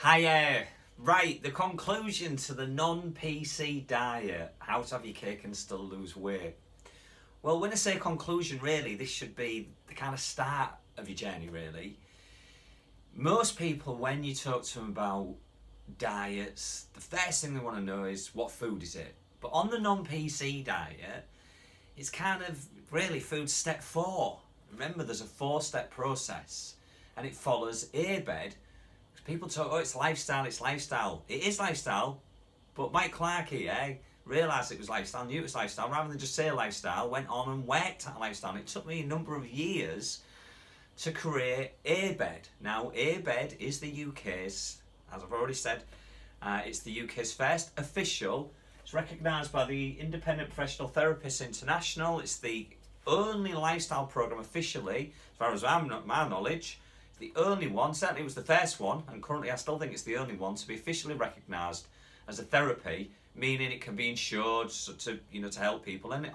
Hiya! Right, the conclusion to the non-PC diet, how to have your cake and still lose weight. Well, when I say conclusion, really, this should be the kind of start of your journey, really. Most people, when you talk to them about diets, the first thing they want to know is what food is it? But on the non-PC diet, it's kind of really food step 4. Remember, there's a 4-step process and it follows ABED. People talk, it's lifestyle, it's lifestyle. It is lifestyle, but Mike Clark here realised it was lifestyle, knew it was lifestyle, rather than just say lifestyle, went on and worked at lifestyle. And it took me a number of years to create ABED. Now, ABED is the UK's, as I've already said, it's the UK's first official, it's recognised by the Independent Professional Therapists International, it's the only lifestyle programme officially, as far as my knowledge, the only one, certainly it was the first one, and currently I still think it's the only one to be officially recognised as a therapy, meaning it can be insured to help people, and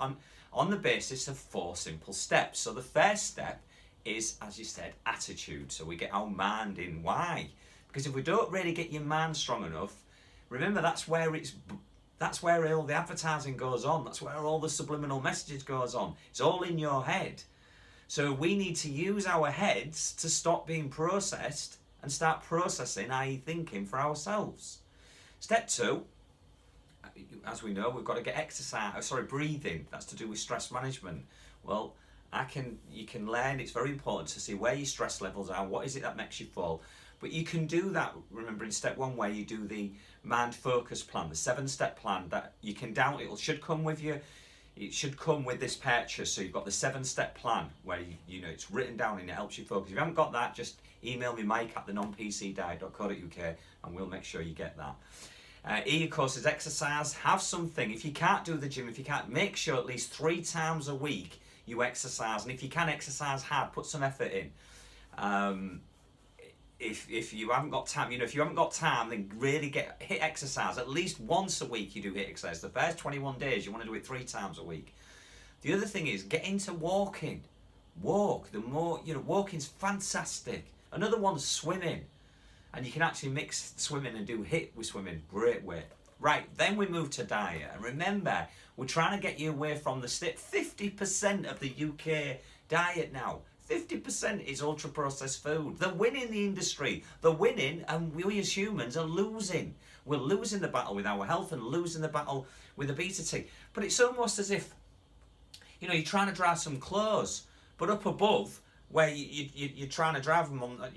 on the basis of 4 simple steps. So the first step is, as you said, attitude. So we get our mind in. Why? Because if we don't really get your mind strong enough, remember that's where all the advertising goes on. That's where all the subliminal messages goes on. It's all in your head. So we need to use our heads to stop being processed and start processing, i.e. thinking for ourselves. Step 2, as we know, we've got to get breathing. That's to do with stress management. Well, you can learn, it's very important to see where your stress levels are, what is it that makes you fall. But you can do that, remember, in step 1 where you do the mind focus plan, the 7-step plan that you can download. It should come with you. It should come with this purchase. So you've got the 7-step plan where it's written down and it helps you focus. If you haven't got that, just email me, mike@thenonpcdiet.co.uk, and we'll make sure you get that. Of course, is exercise. Have something. If you can't do the gym, if you can't, make sure at least 3 times a week you exercise. And if you can exercise hard, put some effort in. If you haven't got time, then really hit exercise. At least once a week you do hit exercise. The first 21 days you want to do it 3 times a week. The other thing is get into walking. Walk. Walking's fantastic. Another one's swimming. And you can actually mix swimming and do HIIT with swimming. Great way. Right, then we move to diet. And remember, we're trying to get you away from the 50% of the UK diet now. 50% is ultra-processed food. They're winning the industry. They're winning, and we as humans are losing. We're losing the battle with our health and losing the battle with obesity. But it's almost as if, you're trying to dry some clothes, but up above, where you're trying to drive them on a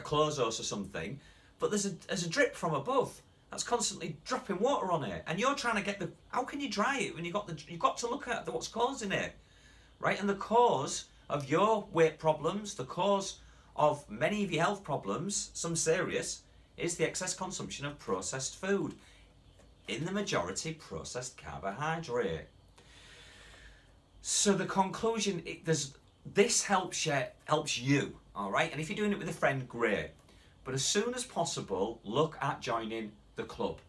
clothes hose or something, but there's a drip from above that's constantly dropping water on it, and you're trying to how can you dry it when you've got to look at what's causing it, right? And the cause of your weight problems, the cause of many of your health problems, some serious, is the excess consumption of processed food. In the majority, processed carbohydrate. So the conclusion, this helps you, all right? And if you're doing it with a friend, great. But as soon as possible, look at joining the club,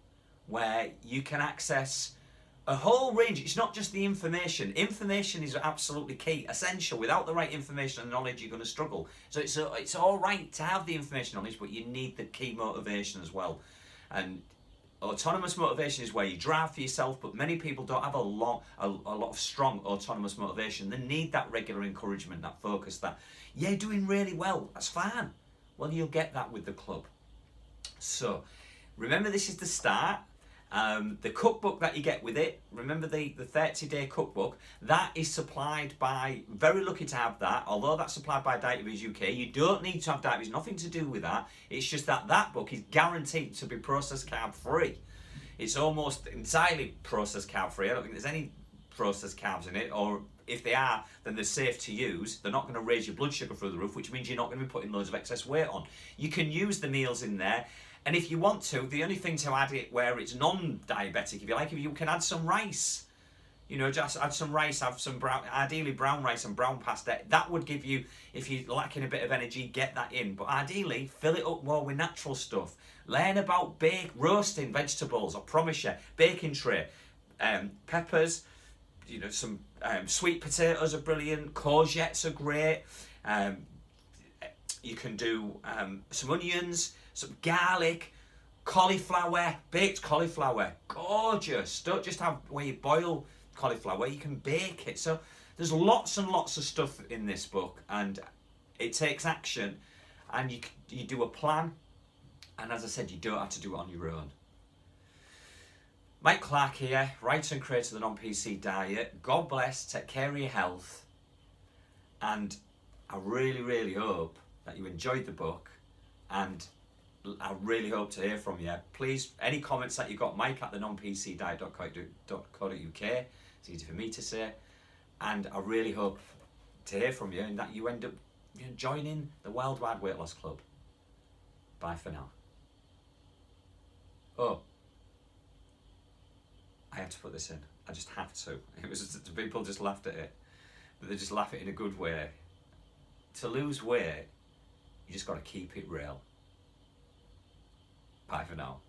where you can access a whole range. It's not just the information. Information is absolutely key, essential. Without the right information and knowledge, you're going to struggle. So it's all right to have the information knowledge, but you need the key motivation as well. And autonomous motivation is where you drive for yourself, but many people don't have a lot of strong autonomous motivation. They need that regular encouragement, that focus, that, you're doing really well, that's fine. Well, you'll get that with the club. So remember, this is the start. The cookbook that you get with it, remember the 30-day cookbook, that is supplied by, very lucky to have that, although that's supplied by Diabetes UK. You don't need to have diabetes, nothing to do with that. It's just that book is guaranteed to be processed carb free. It's almost entirely processed carb free. I don't think there's any processed carbs in it, or if they are, then they're safe to use. They're not going to raise your blood sugar through the roof, which means you're not going to be putting loads of excess weight on. You can use the meals in there. And if you want to, the only thing to add it where it's non-diabetic, if you like, if you can add some rice. Just add some rice, have some ideally brown rice and brown pasta. That would give you, if you're lacking a bit of energy, get that in. But ideally, fill it up more with natural stuff. Learn about roasting vegetables. I promise you, baking tray, peppers, some sweet potatoes are brilliant. Courgettes are great. You can do some onions. some garlic, cauliflower, baked cauliflower, gorgeous. Don't just have where you boil cauliflower, you can bake it. So there's lots and lots of stuff in this book, and it takes action, and you do a plan, and as I said, you don't have to do it on your own. Mike Clark here, writer and creator of the Non-PC Diet. God bless, take care of your health, and I really, really hope that you enjoyed the book, and I really hope to hear from you. Please, any comments that you got, Mike at the nonpcdiet.co.uk. It's easy for me to say, and I really hope to hear from you and that you end up joining the Worldwide Weight Loss Club. Bye for now. Oh, I have to put this in. I just have to. It was just, people just laughed at it, but they just laugh at it in a good way. To lose weight, you just got to keep it real. Bye for now.